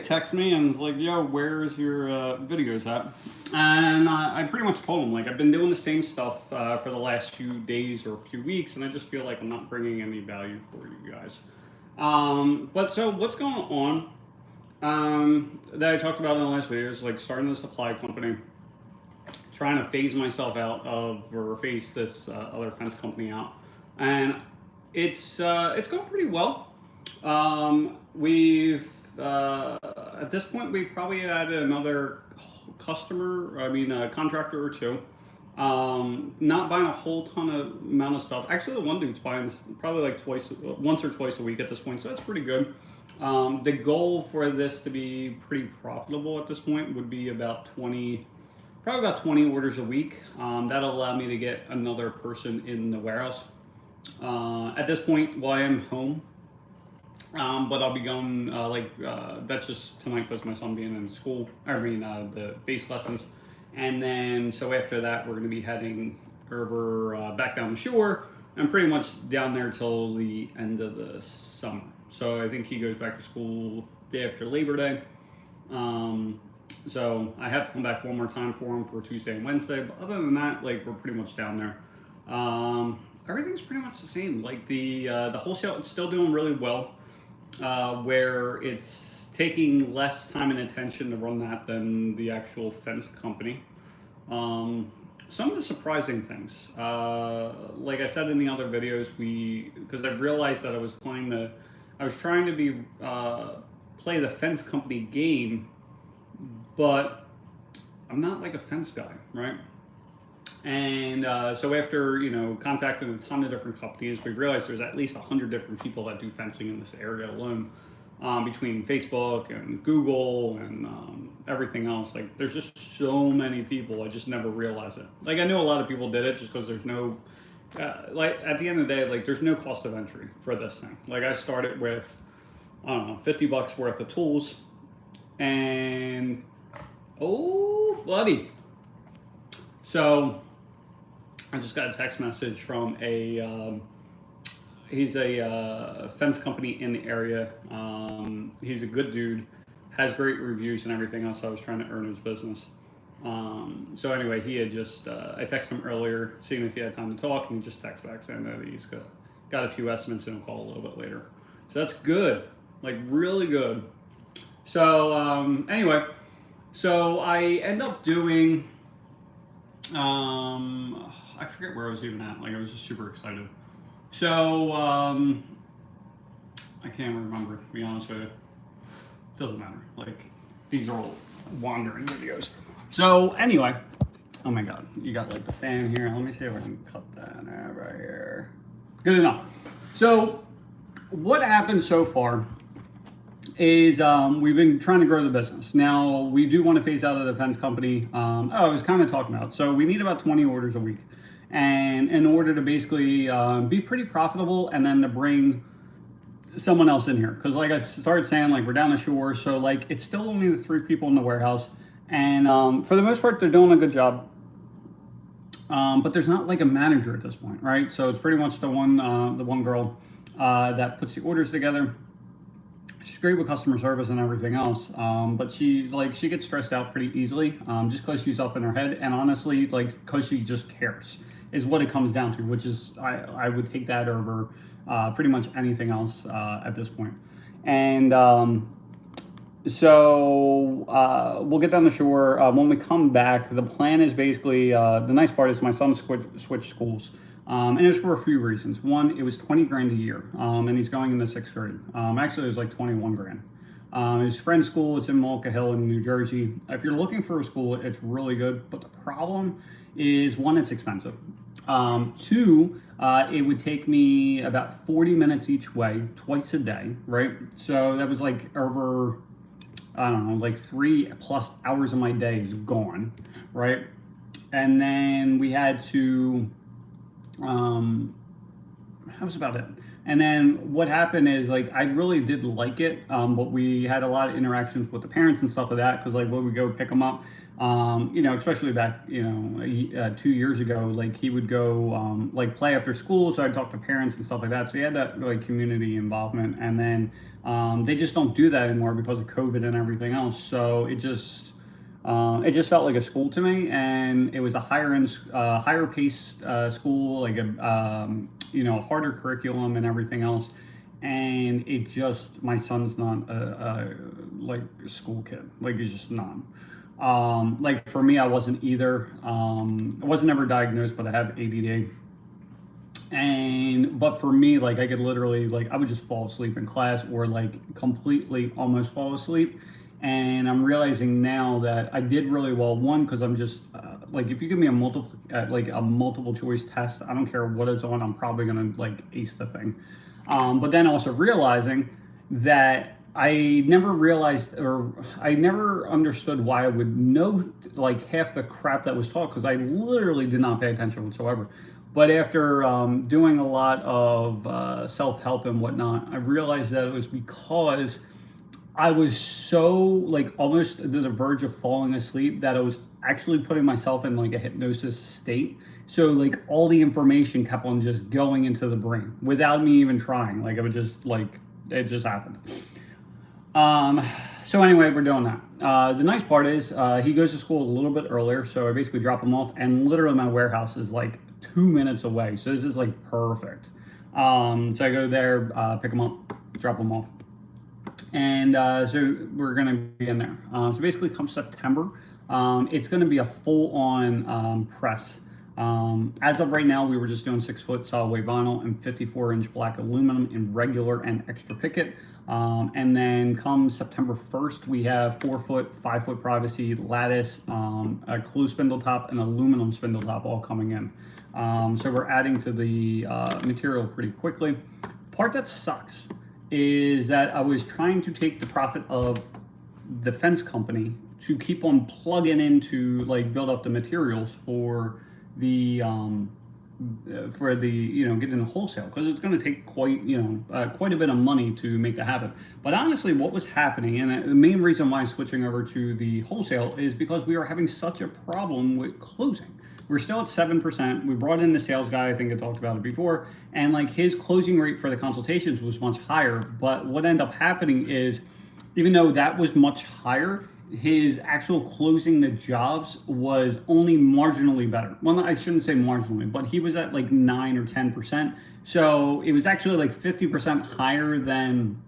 Text me and was like, "Yo, where's your videos at?" And I pretty much told him like I've been doing the same stuff for the last few days or few weeks, and I just feel like I'm not bringing any value for you guys. But so what's going on? That I talked about in the last video is like starting the supply company, trying to phase myself out of or phase this other fence company out, and it's going pretty well. We've at this point we've probably added another customer, I mean a contractor or two. Not buying a whole ton of amount of stuff. Actually, the one dude's buying this probably like once or twice a week at this point, so that's pretty good. The goal for this to be pretty profitable at this point would be about 20, probably about 20 orders a week. That'll allow me to get another person in the warehouse. At this point, while I am home, but I'll be going that's just tonight because my son being in school. I mean the base lessons, and then so after that we're going to be heading over back down the shore and pretty much down there till the end of the summer. So I think he goes back to school day after Labor Day. So I have to come back one more time for him for Tuesday and Wednesday. But other than that, like we're pretty much down there. Everything's pretty much the same. Like the wholesale, it's still doing really well. Where it's taking less time and attention to run that than the actual fence company. Some of the surprising things, like I said in the other videos, because I realized that I was trying to be play the fence company game, but I'm not like a fence guy, right? And so after contacting a ton of different companies, we realized there's at least 100 different people that do fencing in this area alone, between Facebook and Google and everything else. Like there's just so many people. I just never realized it. Like I know a lot of people did it just because there's no like at the end of the day, like there's no cost of entry for this thing. Like I started with I don't know $50 worth of tools, and oh buddy, so I just got a text message from he's a fence company in the area. He's a good dude, has great reviews and everything else. So I was trying to earn his business. So anyway, he had just, I texted him earlier, seeing if he had time to talk, and he just texted back saying that he's got a few estimates and he'll call a little bit later. So that's good, like really good. So anyway, so I end up doing, I forget where I was even at. Like I was just super excited. So I can't remember, to be honest with you. Doesn't matter. Like these are all wandering videos. So anyway, oh my god, you got like the fan here. Let me see if I can cut that right here. Good enough. So what happened so far is we've been trying to grow the business. Now we do want to phase out of the fence company. I was kind of talking about. So we need about 20 orders a week, and in order to basically be pretty profitable, and then to bring someone else in here, because like I started saying, like we're down the shore, so like it's still only the 3 people in the warehouse, and for the most part they're doing a good job. But there's not like a manager at this point, right? So it's pretty much the one girl that puts the orders together. She's great with customer service and everything else, but she gets stressed out pretty easily, just because she's up in her head, and honestly, like because she just cares is what it comes down to, which is I would take that over pretty much anything else at this point. And so we'll get down the shore. When we come back, the plan is basically the nice part is my son switched schools. And it's for a few reasons. One, it was 20 grand a year, and he's going into 6th grade. Actually, it was like 21 grand. His friend's school, it's in Mullica Hill in New Jersey. If you're looking for a school, it's really good. But the problem is, one, it's expensive. Two, it would take me about 40 minutes each way, twice a day, right? So that was like over, I don't know, like 3+ hours of my day is gone, right? And then we had to, that was about it. And then what happened is like I really did like it, but we had a lot of interactions with the parents and stuff like that because like when we go pick them up, you know, especially back 2 years ago, like he would go like play after school, so I'd talk to parents and stuff like that. So he had that like community involvement, and then they just don't do that anymore because of COVID and everything else. So it just felt like a school to me, and it was a higher paced school, like a harder curriculum and everything else. And it just my son's not a like a school kid, like he's just not. Like for me, I wasn't either. I wasn't ever diagnosed, but I have ADD. But for me, like I could literally like I would just fall asleep in class or like completely almost fall asleep. And I'm realizing now that I did really well. One, because I'm just like if you give me a multiple choice test, I don't care what it's on, I'm probably gonna like ace the thing. But then also realizing that I never realized or I never understood why I would know like half the crap that was taught because I literally did not pay attention whatsoever. But after doing a lot of self-help and whatnot, I realized that it was because I was so like almost to the verge of falling asleep that I was actually putting myself in like a hypnosis state. So like all the information kept on just going into the brain without me even trying. Like it would just like it just happened. So anyway, we're doing that. The nice part is he goes to school a little bit earlier, so I basically drop him off, and literally my warehouse is like 2 minutes away. So this is like perfect. So I go there, pick him up, drop him off. And so we're going to be in there. So basically come September, it's going to be a full-on press. As of right now, we were just doing 6-foot solid weight vinyl and 54-inch black aluminum in regular and extra picket. And then come September 1st, we have 4-foot, 5-foot privacy, lattice, a closed spindle top, and aluminum spindle top all coming in. So we're adding to the material pretty quickly. Part that sucks is that I was trying to take the profit of the fence company to keep on plugging into like build up the materials for the getting the wholesale, because it's going to take quite a bit of money to make that happen. But honestly, what was happening, and the main reason why I'm switching over to the wholesale, is because we are having such a problem with closing. We're still at 7%. We brought in the sales guy, I think I talked about it before, and like his closing rate for the consultations was much higher. But what ended up happening is, even though that was much higher, his actual closing the jobs was only marginally better. Well, I shouldn't say marginally, but he was at like 9 or 10%. So it was actually like 50% higher than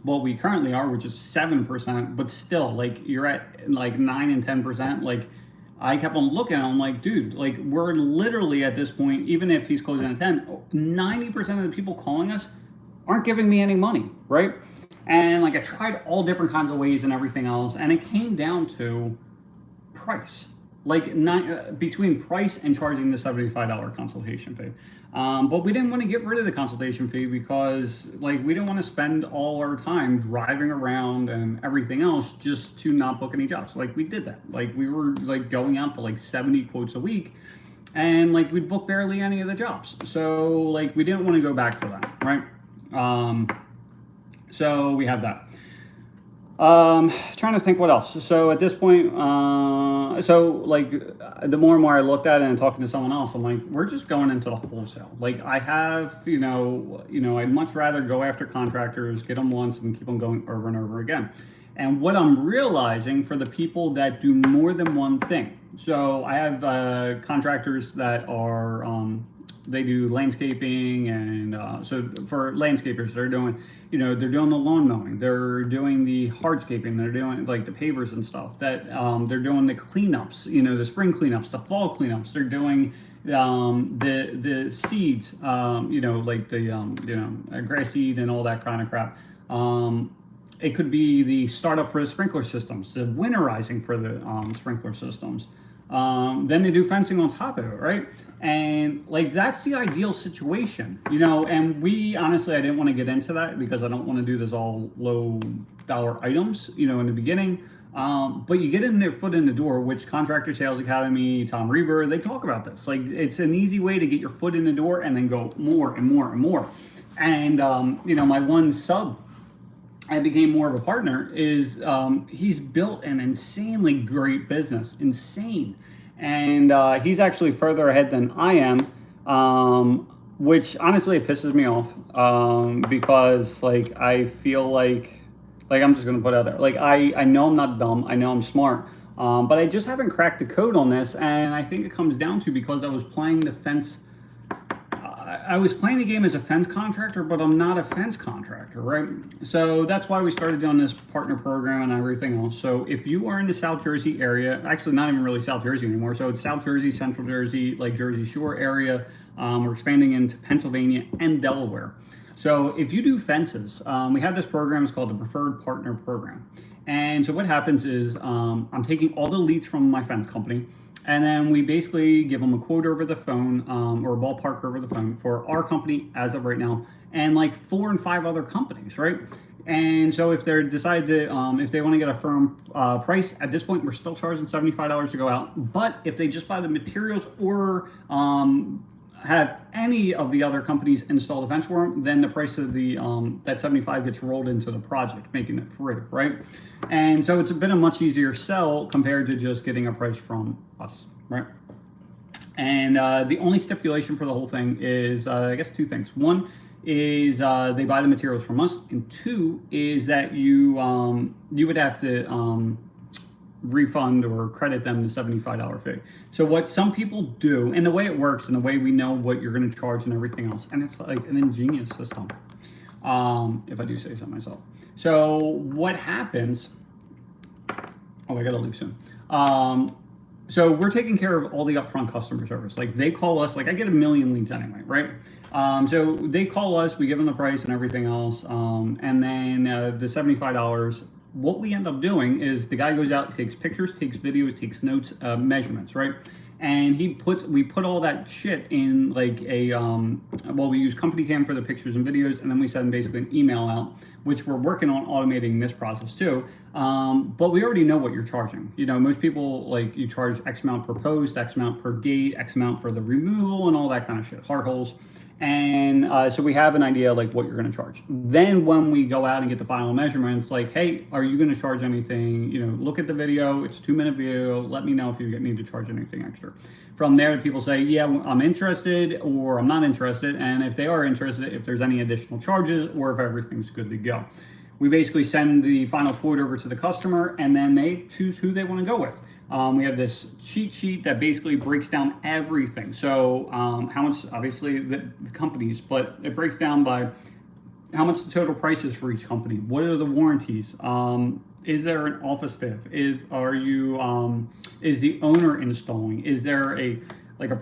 what we currently are, which is 7%. But still, like you're at like 9 and 10%. Like I kept on looking, and I'm like, dude, like we're literally at this point, even if he's closing at 10, 90% of the people calling us aren't giving me any money, right? And like I tried all different kinds of ways and everything else, and it came down to price, like between price and charging the $75 consultation fee. But we didn't want to get rid of the consultation fee because like we didn't want to spend all our time driving around and everything else just to not book any jobs. Like we did that. Like we were like going out to like 70 quotes a week, and like we'd book barely any of the jobs. So like we didn't want to go back to that, right? So we have that. Trying to think what else. So at this point, so like the more and more I looked at it and talking to someone else, I'm like, we're just going into the wholesale. Like I have, I'd much rather go after contractors, get them once and keep them going over and over again. And what I'm realizing for the people that do more than one thing. So I have contractors that are, they do landscaping, and so for landscapers, they're doing, they're doing the lawn mowing, they're doing the hardscaping, they're doing like the pavers and stuff. That they're doing the cleanups, the spring cleanups, the fall cleanups. They're doing the seeds, like the grass seed and all that kind of crap. It could be the startup for the sprinkler systems, the winterizing for the sprinkler systems. Then they do fencing on top of it, right? And like that's the ideal situation, and we honestly, I didn't want to get into that because I don't want to do this all low dollar items, in the beginning. But you get in their foot in the door, which Contractor Sales Academy, Tom Reber, they talk about this. Like, it's an easy way to get your foot in the door and then go more and more and more. And, you know, my one sub, I became more of a partner, is he's built an insanely great business, insane. And he's actually further ahead than I am, which honestly it pisses me off, because like I feel like I'm just gonna put it out there, like I know I'm not dumb, I know I'm smart, but I just haven't cracked the code on this, and I think it comes down to because I was playing the fence. I was playing the game as a fence contractor, but I'm not a fence contractor, right? So that's why we started doing this partner program and everything else. So if you are in the South Jersey area, actually not even really South Jersey anymore, so it's South Jersey, Central Jersey, like Jersey Shore area. We're expanding into Pennsylvania and Delaware. So if you do fences, we have this program, it's called the Preferred Partner Program. And so what happens is I'm taking all the leads from my fence company, and then we basically give them a quote over the phone, or a ballpark over the phone for our company as of right now, and like 4 and 5 other companies, right? And so if they decide to, if they want to get a firm price, at this point we're still charging $75 to go out. But if they just buy the materials or have any of the other companies install the fence for them, then the price of the that 75 gets rolled into the project, making it free, right? And so it's been a much easier sell compared to just getting a price from us, right? And the only stipulation for the whole thing is, I guess, 2 things. One is they buy the materials from us, and 2 is that you would have to refund or credit them the $75 fee. So what some people do, and the way it works and the way we know what you're going to charge and everything else, and it's like an ingenious system, if I do say so myself. So what happens, oh, I gotta leave soon. So we're taking care of all the upfront customer service. Like they call us, like I get a million leads anyway, right? So they call us, we give them the price and everything else, and then the $75, what we end up doing is the guy goes out, takes pictures, takes videos, takes notes, measurements, right? And we put all that shit in like a, well, we use Company Cam for the pictures and videos, and then we send basically an email out, which we're working on automating this process too. But we already know what you're charging. You know, most people, like, you charge X amount per post, X amount per gate, X amount for the removal and all that kind of shit, heart holes. And so we have an idea like what you're going to charge. Then when we go out and get the final measurements, like, hey, are you going to charge anything? You know, look at the video, it's a 2-minute video, let me know if you need to charge anything extra. From there, people say, yeah, I'm interested, or I'm not interested. And if they are interested, if there's any additional charges, or if everything's good to go. We basically send the final quote over to the customer, and then they choose who they want to go with. We have this cheat sheet that basically breaks down everything. So how much, obviously the companies, but it breaks down by how much the total price is for each company. What are the warranties? Is there an office staff? Is the owner installing? Is there a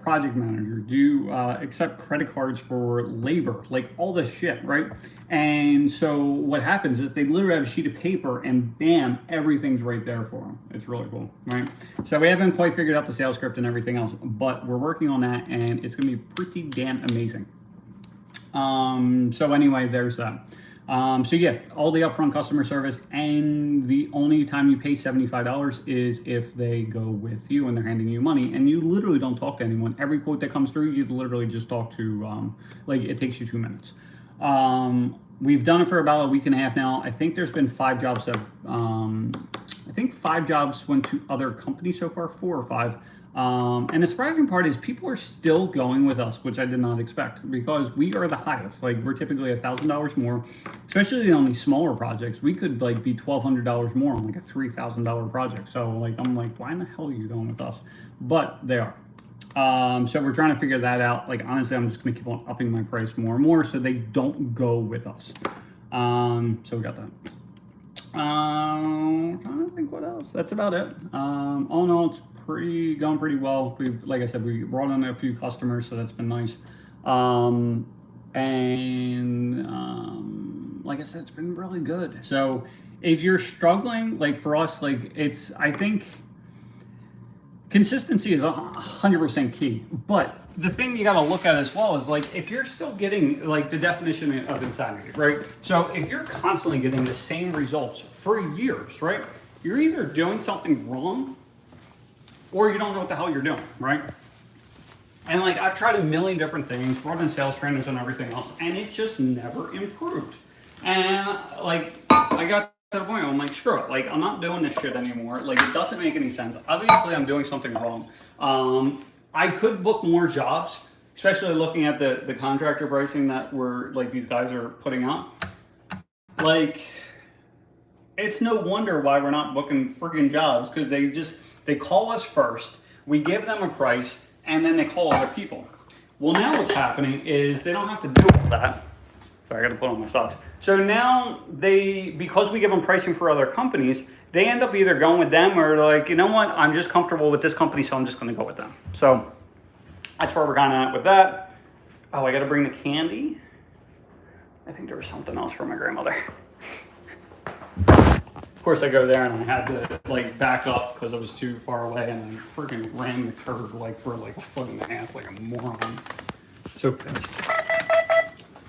project manager? Do you accept credit cards for labor? Like all this shit, right? And so what happens is they literally have a sheet of paper and bam, everything's right there for them. It's really cool, right? So we haven't quite figured out the sales script and everything else, but we're working on that, and it's gonna be pretty damn amazing. So anyway, there's that. So yeah, all the upfront customer service, and the only time you pay $75 is if they go with you and they're handing you money, and you literally don't talk to anyone. Every quote that comes through, you literally just talk to, like, it takes you 2 minutes. We've done it for about a week and a half now. I think there's been 5 jobs that, I think 5 jobs went to other companies so far, 4 or 5. And the surprising part is people are still going with us, which I did not expect, because we are the highest. Like, we're typically $1,000 more, especially on these smaller projects. We could like be $1,200 more on like a $3,000 project. So like, I'm like, why in the hell are you going with us? But they are. So we're trying to figure that out. Like, honestly, I'm just gonna keep on upping my price more and more so they don't go with us. So we got that. I'm trying to think what else. That's about it. All in all, it's going pretty well. Like I said, we brought on a few customers, so that's been nice. Like I said, it's been really good. So if you're struggling, like for us, like I think consistency is 100% key. But the thing you got to look at as well is, like, if you're still getting, like, the definition of insanity, right? So if you're constantly getting the same results for years, right? you're either doing something wrong or you don't know what the hell you're doing, right? And like I've tried a million different things, brought in sales trainers and everything else, and it just never improved. And like I got to the point where I'm like, screw it, like I'm not doing this shit anymore. Like it doesn't make any sense. Obviously, I'm doing something wrong. I could book more jobs, especially looking at the contractor pricing that we're like these guys are putting out. Like it's no wonder why we're not booking freaking jobs because they call us first, we give them a price, and then they call other people. Well, now what's happening is they don't have to do all that. Sorry, I got to put on my socks. So now because we give them pricing for other companies, they end up either going with them or like, you know what, I'm just comfortable with this company, so I'm just going to go with them. So that's where we're kind of at with that. Oh, I got to bring the candy. I think there was something else for my grandmother. Of course, I go there and I had to like back up because I was too far away, and I freaking ran the curb like for like a foot and a half, like a moron. So pissed.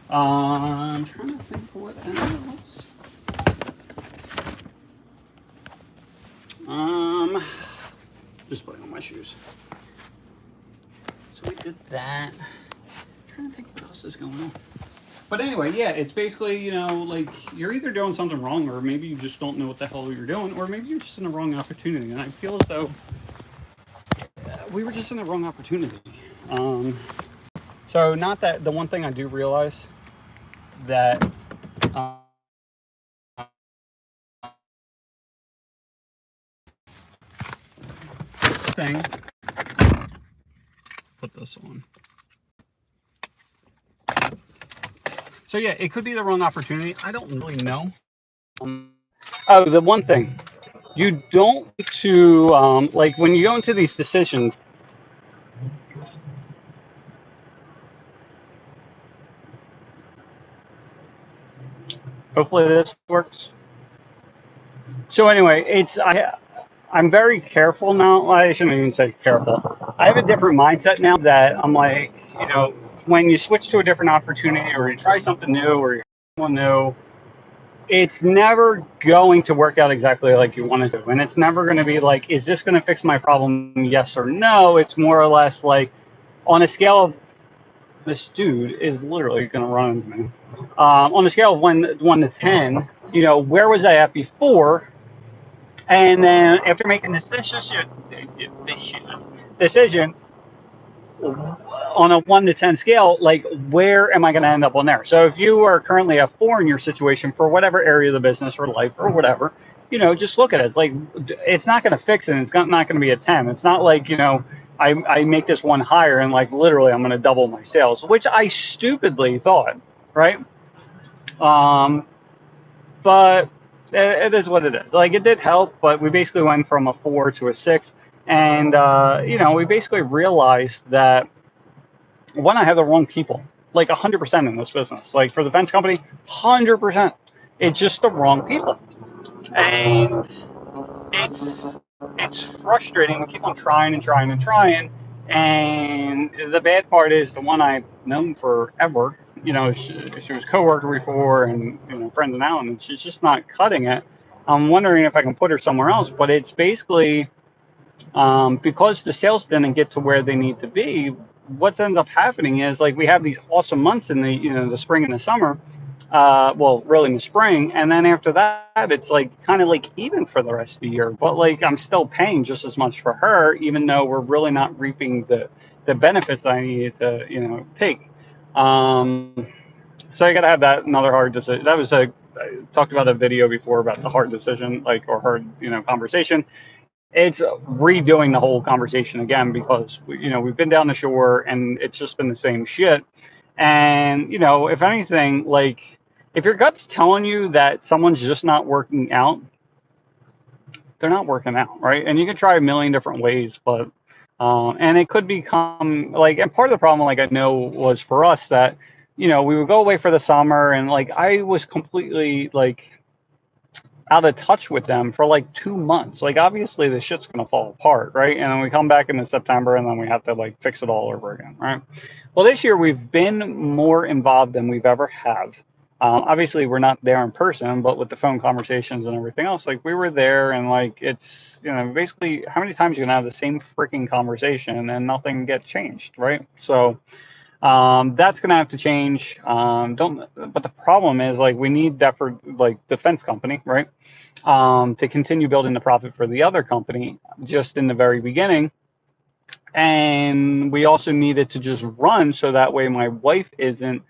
I'm trying to think of what else. Just putting on my shoes. So we did that. I'm trying to think what else is going on. But anyway, yeah, it's basically, you know, like you're either doing something wrong or maybe you just don't know what the hell you're doing, or maybe you're just in the wrong opportunity. And I feel as though we were just in the wrong opportunity. So not that the one thing I do realize that thing, put this on. So yeah, it could be the wrong opportunity. I don't really know. Oh, the one thing you don't need to like when you go into these decisions. Hopefully this works. So anyway, I'm very careful now. I shouldn't even say careful. I have a different mindset now that I'm like, you know, when you switch to a different opportunity or you try something new or you someone new, it's never going to work out exactly like you want to do. And it's never going to be like, is this going to fix my problem? Yes or no. It's more or less like on a scale of this dude is literally going to run into me. On a scale of one to 10, you know, where was I at before? And then after making this decision on a 1 to 10 scale, like where am I going to end up on there? So if you are currently a 4 in your situation for whatever area of the business or life or whatever, you know, just look at it. Like it's not going to fix it. It's not going to be a 10. It's not like, you know, I make this one higher and like literally I'm going to double my sales, which I stupidly thought, right? But it is what it is. Like it did help, but we basically went from a 4 to a 6, and you know, we basically realized that one, I have the wrong people, like 100% in this business. Like for the fence company, 100%. It's just the wrong people, and it's frustrating. We keep on trying and trying and trying, and the bad part is the one I've known forever. You know, she was coworker before, and you know, friends now, and she's just not cutting it. I'm wondering if I can put her somewhere else, but it's basically because the sales didn't get to where they need to be. What ends up happening is like we have these awesome months in the spring and the summer, well, really in the spring, and then after that, it's like kind of like even for the rest of the year. But like I'm still paying just as much for her, even though we're really not reaping the benefits that I needed to take. So I got to have that another hard decision. That was I talked about a video before about the hard decision, like or hard conversation. It's redoing the whole conversation again because we've been down the shore and it's just been the same shit. And if anything, like if your gut's telling you that someone's just not working out, they're not working out, right? And you can try a million different ways, but and it could become like, and part of the problem, like I know, was for us that we would go away for the summer and like I was completely like out of touch with them for like 2 months. Like obviously the shit's gonna fall apart, right? And then we come back into September and then we have to like fix it all over again, right? Well, this year we've been more involved than we've ever have. Obviously, we're not there in person, but with the phone conversations and everything else, like we were there, and like it's basically how many times you can have the same freaking conversation and nothing get changed, right? So that's gonna have to change. Don't. But the problem is like we need that for like defense company, right? To continue building the profit for the other company just in the very beginning. And we also need it to just run so that way my wife isn't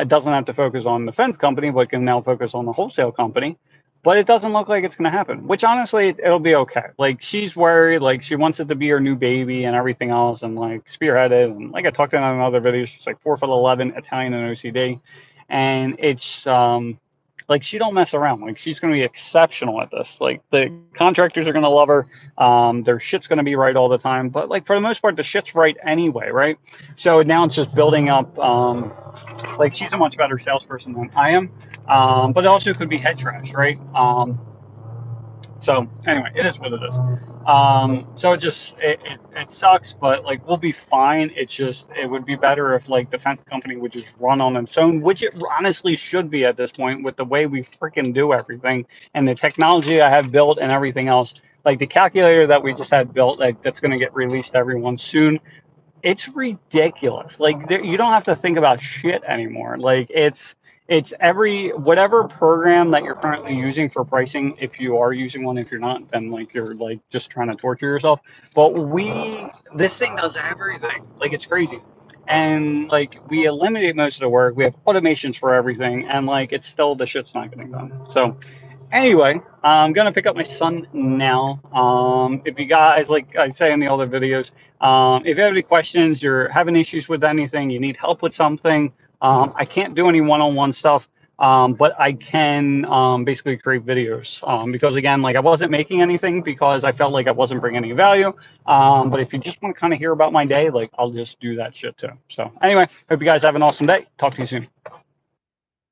doesn't have to focus on the fence company, but can now focus on the wholesale company. But it doesn't look like it's going to happen, which honestly, it'll be okay. Like she's worried, like she wants it to be her new baby and everything else, and like spearheaded. And like I talked about in other videos, she's like 4'11", Italian and OCD, and it's like she don't mess around. Like she's going to be exceptional at this. Like the contractors are going to love her. Their shit's going to be right all the time. But like for the most part, the shit's right anyway, right? So now it's just building up. Like she's a much better salesperson than I am. But it also could be head trash, right? So anyway, it is what it is. So it sucks, but like we'll be fine. It's just it would be better if like defense company would just run on its own, which it honestly should be at this point with the way we freaking do everything and the technology I have built and everything else. Like the calculator that we just had built, like that's going to get released to everyone soon. It's ridiculous. Like you don't have to think about shit anymore. Like it's every whatever program that you're currently using for pricing. If you are using one, if you're not, then like you're like just trying to torture yourself. But this thing does everything. Like it's crazy. And like we eliminate most of the work. We have automations for everything, and like it's still the shit's not getting done. So anyway, I'm gonna pick up my son now. If you guys, like I say in the other videos, if you have any questions, you're having issues with anything, you need help with something, I can't do any one-on-one stuff, but I can basically create videos because again, like I wasn't making anything because I felt like I wasn't bringing any value. But if you just want to kind of hear about my day, like I'll just do that shit too. So anyway, hope you guys have an awesome day. Talk to you soon.